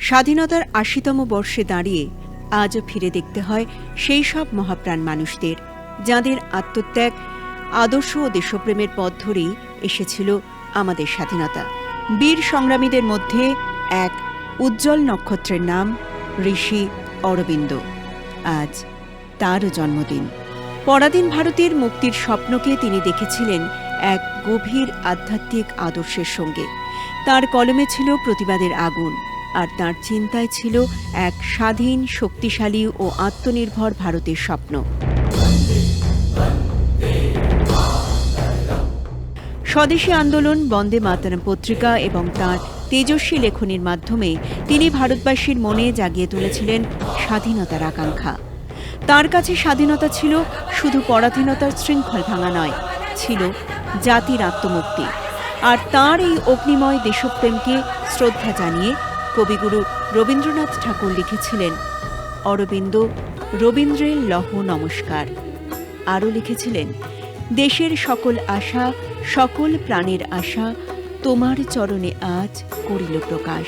স্বাধীনতার ৮০তম বর্ষে দাঁড়িয়ে আজও ফিরে দেখতে হয় সেই সব মহাপ্রাণ মানুষদের, যাঁদের আত্মত্যাগ, আদর্শ ও দেশপ্রেমের পথ ধরেই এসেছিল আমাদের স্বাধীনতা। বীর সংগ্রামীদের মধ্যে এক উজ্জ্বল নক্ষত্রের নাম ঋষি অরবিন্দ। আজ তারও জন্মদিন। পরাধীন ভারতের মুক্তির স্বপ্নকে তিনি দেখেছিলেন এক গভীর আধ্যাত্মিক আদর্শের সঙ্গে। তার কলমে ছিল প্রতিবাদের আগুন, আর তার চিন্তায় ছিল এক স্বাধীন, শক্তিশালী ও আত্মনির্ভর ভারতের স্বপ্ন। স্বদেশী আন্দোলন, বন্দে মাতরম পত্রিকা এবং তাঁর তেজস্বী লেখনীর মাধ্যমে তিনি ভারতবাসীর মনে জাগিয়ে তুলেছিলেন স্বাধীনতার আকাঙ্ক্ষা। তার কাছে স্বাধীনতা ছিল শুধু পরাধীনতার শৃঙ্খল ভাঙা নয়, ছিল জাতির আত্মমুক্তি। আর তাঁর এই অগ্নিময় দেশপ্রেমকে শ্রদ্ধা জানিয়ে কবিগুরু রবীন্দ্রনাথ ঠাকুর লিখেছিলেন, অরবিন্দ রবীন্দ্রের লহ নমস্কার। আরও লিখেছিলেন, দেশের সকল আশা, সকল প্রাণের আশা, তোমার চরণে আজ করিল প্রকাশ।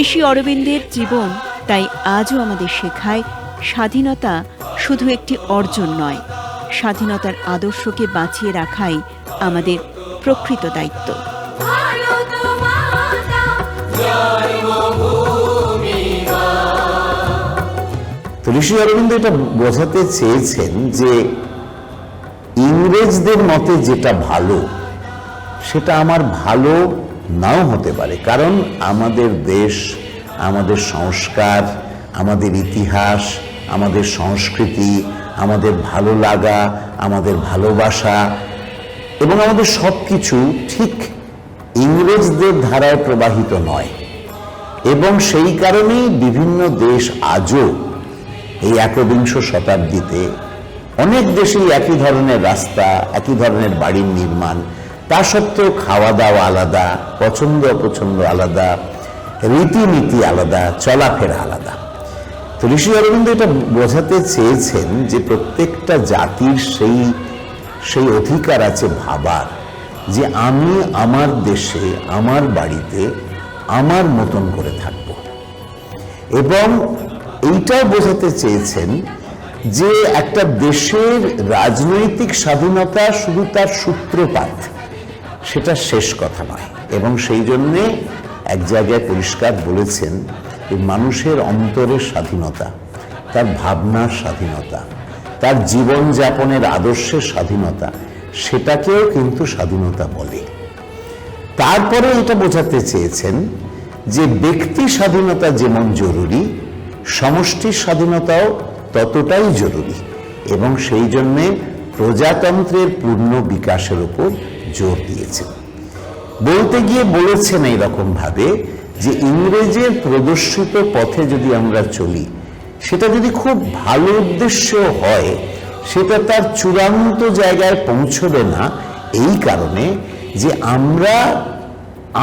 ঋষি অরবিন্দের জীবন তাই আজও আমাদের শেখায়, স্বাধীনতা শুধু একটি অর্জন নয়, স্বাধীনতার আদর্শকে বাঁচিয়ে রাখাই আমাদের প্রকৃত দায়িত্ব। ঋষি অরবিন্দ এটা বোঝাতে চেয়েছেন যে ইংরেজদের মতে যেটা ভালো সেটা আমার ভালো নাও হতে পারে, কারণ আমাদের দেশ, আমাদের সংস্কার, আমাদের ইতিহাস, আমাদের সংস্কৃতি, আমাদের ভালো লাগা, আমাদের ভালোবাসা এবং আমাদের সব কিছু ঠিক ইংরেজদের ধারায় প্রবাহিত নয়। এবং সেই কারণেই বিভিন্ন দেশ আজও এই একবিংশ শতাব্দীতে অনেক দেশেই একই ধরনের রাস্তা, একই ধরনের বাড়ির নির্মাণ, তা সত্ত্বেও খাওয়া দাওয়া আলাদা, পছন্দ অপছন্দ আলাদা, রীতিনীতি আলাদা, চলাফেরা আলাদা। তো ঋষি অরবিন্দ এটা বোঝাতে চেয়েছেন যে প্রত্যেকটা জাতির সেই অধিকার আছে ভাবার যে আমি আমার দেশে, আমার বাড়িতে আমার মতন করে থাকব। এবং এইটাও বোঝাতে চেয়েছেন যে একটা দেশের রাজনৈতিক স্বাধীনতা শুধু তার সূত্রপাত, সেটা শেষ কথা নয়। এবং সেই জন্যে এক জায়গায় পরিষ্কার বলেছেন যে মানুষের অন্তরের স্বাধীনতা, তার ভাবনার স্বাধীনতা, তার জীবনযাপনের আদর্শের স্বাধীনতা, সেটাকেও কিন্তু স্বাধীনতা বলে। তারপরে এটা বোঝাতে চেয়েছেন যে ব্যক্তি স্বাধীনতা যেমন জরুরি, সমষ্টির স্বাধীনতাও ততটাই জরুরি। এবং সেই জন্যে প্রজাতন্ত্রের পূর্ণ বিকাশের উপর জোর দিয়েছেন। বলতে গিয়ে বলেছেন এইরকম ভাবে যে ইংরেজের প্রদর্শিত পথে যদি আমরা চলি, সেটা যদি খুব ভালো উদ্দেশ্য হয়, সেটা তার চূড়ান্ত জায়গায় পৌঁছবে না, এই কারণে যে আমরা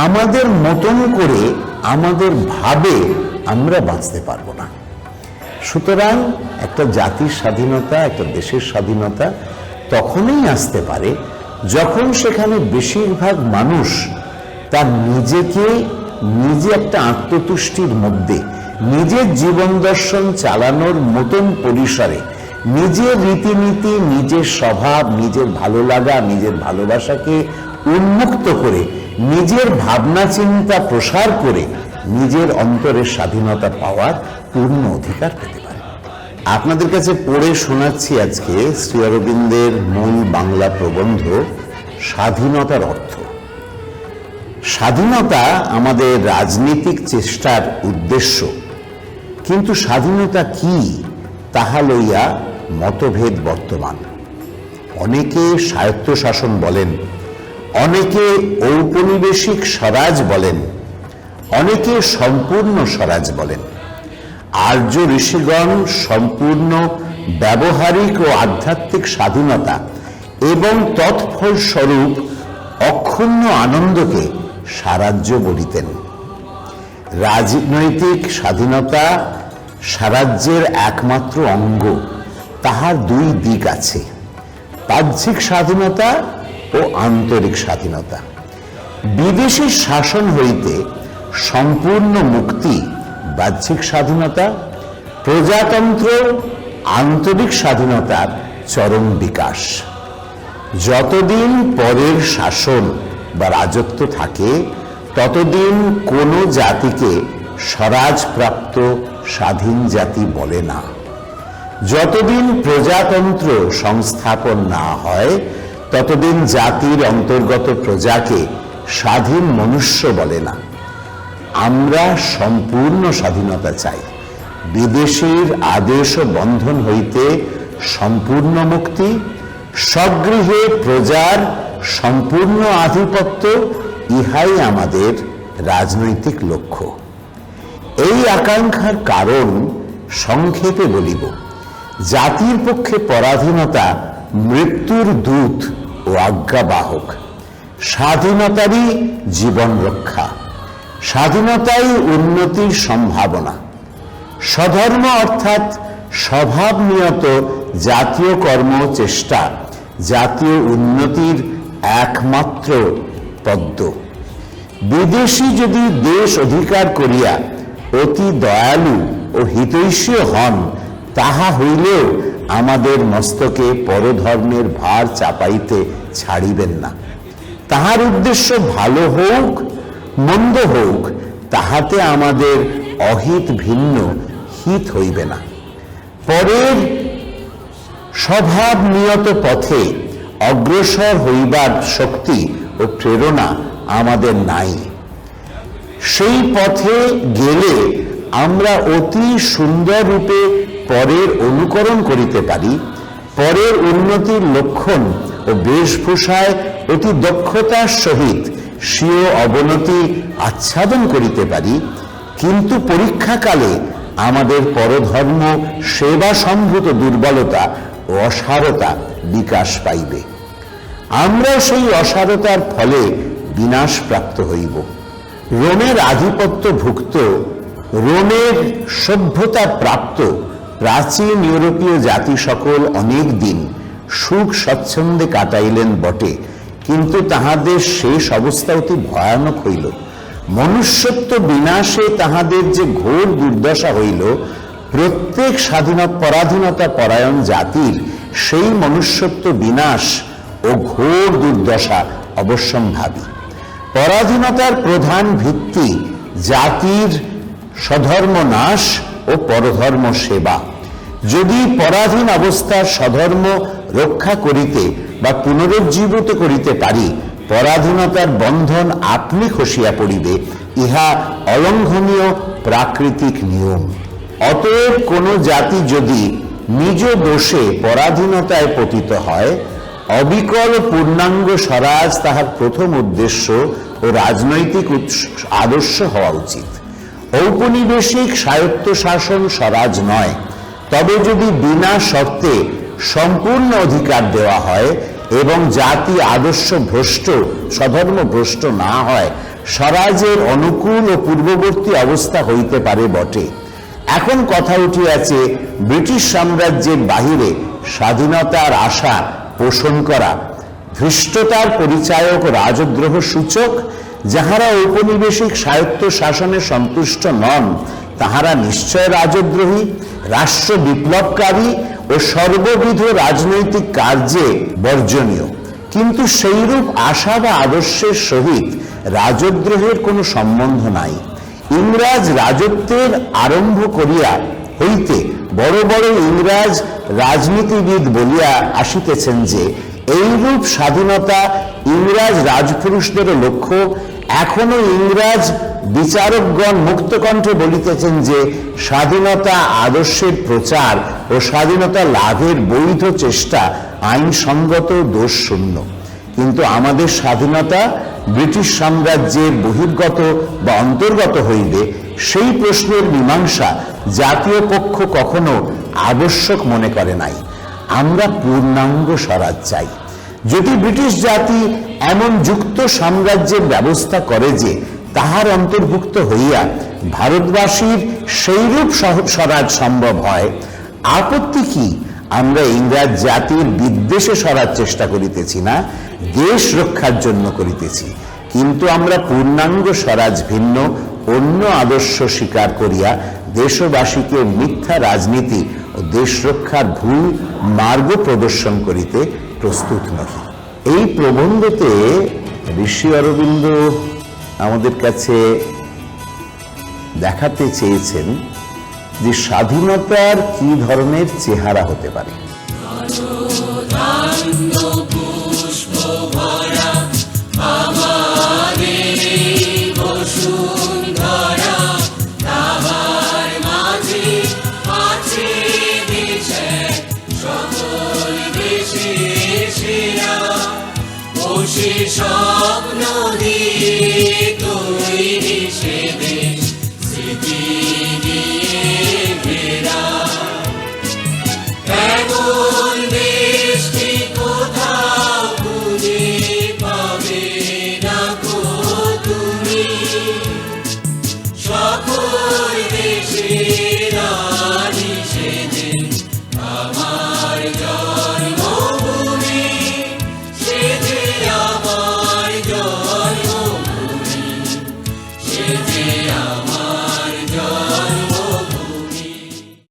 আমাদের মতন করে, আমাদের ভাবে আমরা বাঁচতে পারবো না। সুতরাং একটা জাতির স্বাধীনতা, একটা দেশের স্বাধীনতা তখনই আসতে পারে যখন সেখানে বেশিরভাগ মানুষ তার নিজেকে নিজে একটা আত্মতুষ্টির মধ্যে, নিজের জীবন দর্শন চালানোর মতন পরিসরে, নিজের রীতিনীতি, নিজের স্বভাব, নিজের ভালো লাগা, নিজের ভালোবাসাকে উন্মুক্ত করে, নিজের ভাবনা চিন্তা প্রসার করে নিজের অন্তরের স্বাধীনতা পাওয়ার পূর্ণ অধিকার পেতে পারে। আপনাদের কাছে পড়ে শোনাচ্ছি আজকে শ্রী অরবিন্দের মূল বাংলা প্রবন্ধ স্বাধীনতার অর্থ। স্বাধীনতা আমাদের রাজনৈতিক চেষ্টার উদ্দেশ্য, কিন্তু স্বাধীনতা কি তাহা লইয়া মতভেদ বর্তমান। অনেকে স্বায়ত্তশাসন বলেন, অনেকে ঔপনিবেশিক স্বরাজ বলেন, অনেকে সম্পূর্ণ স্বরাজ বলেন। আর্য ঋষিগণ সম্পূর্ণ ব্যবহারিক ও আধ্যাত্মিক স্বাধীনতা এবং তৎফলস্বরূপ অক্ষুণ্ণ আনন্দকে স্বরাজ্য বলিতেন। রাজনৈতিক স্বাধীনতা স্বরাজ্যের একমাত্র অঙ্গ। তাহার দুই দিক আছে, বাহ্যিক স্বাধীনতা ও আন্তরিক স্বাধীনতা। বিদেশি শাসন হইতে সম্পূর্ণ মুক্তি বাহ্যিক স্বাধীনতা, প্রজাতন্ত্র আন্তরিক স্বাধীনতার চরম বিকাশ। যতদিন পরের শাসন বা রাজত্ব থাকে ততদিন কোনো জাতিকে স্বরাজপ্রাপ্ত স্বাধীন জাতি বলে না। যতদিন প্রজাতন্ত্র সংস্থাপন না হয় ততদিন জাতির অন্তর্গত প্রজাকে স্বাধীন মনুষ্য বলে না। আমরা সম্পূর্ণ স্বাধীনতা চাই। বিদেশীর আদেশ ও বন্ধন হইতে সম্পূর্ণ মুক্তি, স্বগৃহে প্রজার সম্পূর্ণ আধিপত্য, ইহাই আমাদের রাজনৈতিক লক্ষ্য। এই আকাঙ্ক্ষার কারণ সংক্ষেপে বলিব। জাতির পক্ষে পরাধীনতা মৃত্যুর দূত ও আজ্ঞাবাহক। স্বাধীনতারই জীবন রক্ষা, স্বাধীনতাই উন্নতির সম্ভাবনা। স্বধর্ম অর্থাৎ স্বভাবনিয়ত জাতীয় কর্ম চেষ্টা জাতীয় উন্নতির একমাত্র পদ্ম। বিদেশী যদি দেশ অধিকার করিয়া অতি দয়ালু ও হিতৈষী হন, তাহা হইলেও আমাদের মস্তকে পরধর্মের ভার চাপাইতে ছাড়িবেন না। তাহার উদ্দেশ্য ভালো হোক মন্দ হোক, তাহাতে আমাদের অহিত ভিন্ন হিত হইবে না। পরের স্বভাব নিয়ত পথে অগ্রসর হইবার শক্তি ও প্রেরণা আমাদের নাই। সেই পথে গেলে আমরা অতি সুন্দর রূপে পরের অনুকরণ করিতে পারি, পরের উন্নতির লক্ষণ ও বেশভূষায় অতি দক্ষতার সহিত স্বীয় অবনতি আচ্ছাদন করিতে পারি, কিন্তু পরীক্ষাকালে আমাদের পরধর্ম সেবা সম্ভূত দুর্বলতা ও অসারতা বিকাশ পাইবে। আমরা সেই অসারতার ফলে বিনাশ প্রাপ্ত হইব। রোমের আধিপত্যভুক্ত, রোমের সভ্যতা প্রাপ্ত প্রাচীন ইউরোপীয় জাতি সকল অনেক দিন সুখ স্বচ্ছন্দে কাটাইলেন বটে, কিন্তু তাহাদের শেষ অবস্থা অতি ভয়ানক হইল। মনুষ্যত্ব বিনাশে তাহাদের যে ঘোর দুর্দশা হইল, প্রত্যেক পরাধীনতা পরায়ণ জাতির সেই মনুষ্যত্ব বিনাশ ও ঘোর দুর্দশা অবশ্যম্ভাবী। পরাধীনতার প্রধান ভিত্তি জাতির স্বধর্ম নাশ ও পরধর্ম সেবা। যদি পরাধীন অবস্থার স্বধর্ম রক্ষা করিতে বা পুনরুজ্জীবিত করিতে পারি, পরাধীনতার বন্ধন আপনি খসিয়া পড়িবে। ইহা অলঙ্ঘনীয় প্রাকৃতিক নিয়ম। অতএব কোন জাতি যদি নিজ দোষে পরাধীনতায় পতিত হয়, অবিকল পূর্ণাঙ্গ স্বরাজ তাহার প্রথম উদ্দেশ্য ও রাজনৈতিক আদর্শ হওয়া উচিত। ঔপনিবেশিক স্বায়ত্তশাসন স্বরাজ নয়। তবে যদি বিনা শর্তে সম্পূর্ণ অধিকার দেওয়া হয় এবং জাতি আদর্শ ভ্রষ্ট, স্বধর্ম ভ্রষ্ট না হয়, স্বরাজের অনুকূল ও পূর্ববর্তী অবস্থা হইতে পারে বটে। এখন কথা উঠিয়াছে ব্রিটিশ সাম্রাজ্যের বাহিরে স্বাধীনতার আশা পোষণ করা ধৃষ্টতার পরিচায়ক ও রাজদ্রোহ সূচক। যাহারা ঔপনিবেশিক স্বায়ত্ত শাসনে সন্তুষ্ট নন, তাহারা নিশ্চয় রাজদ্রোহী, রাষ্ট্র বিপ্লবকারী ও সর্ববিধ রাজনৈতিক কার্যে বর্জনীয়। কিন্তু সেইরূপ আশা বা আদর্শের সহিত রাজদ্রোহের কোনো সম্বন্ধ নাই। ইংরাজ রাজত্বের আরম্ভ করিয়া হইতে বড় বড় ইংরাজ রাজনীতিবিদ বলিয়া আসিতেছেন যে এইরূপ স্বাধীনতা ইংরাজ রাজপুরুষদের লক্ষ্য এখনো ইংরাজ বিচারকগণ মুক্তকণ্ঠে বলিতেছেন যে স্বাধীনতা আদর্শের প্রচার ও স্বাধীনতা লাভের বৈধ চেষ্টা আইনসঙ্গত দোষশূন্য। কিন্তু আমাদের স্বাধীনতা ব্রিটিশ সাম্রাজ্যের বহির্গত বা অন্তর্গত হইবে সেই প্রশ্নের মীমাংসা জাতীয় পক্ষ কখনো আবশ্যক মনে করে নাই। আমরা পূর্ণাঙ্গ স্বরাজ চাই। যদি ব্রিটিশ জাতি এমন যুক্ত সাম্রাজ্যের ব্যবস্থা করে যে তাহার অন্তর্ভুক্ত হইয়া ভারতবাসীর সেইরূপ স্বরাজ সম্ভব হয়, আপত্তি কি? আমরা ইংরাজ জাতির বিদ্বেষে স্বরাজ চেষ্টা করিতেছি না, দেশ রক্ষার জন্য করিতেছি। কিন্তু আমরা পূর্ণাঙ্গ স্বরাজ ভিন্ন অন্য আদর্শ স্বীকার করিয়া দেশবাসীকে মিথ্যা রাজনীতি ও দেশ রক্ষার ভুল মার্গ প্রদর্শন করিতে প্রস্তুত নহি। এই প্রবন্ধতে ঋষি অরবিন্দ আমাদের কাছে দেখাতে চেয়েছেন যে স্বাধীনতার কি ধরনের চেহারা হতে পারে। সকল দেশে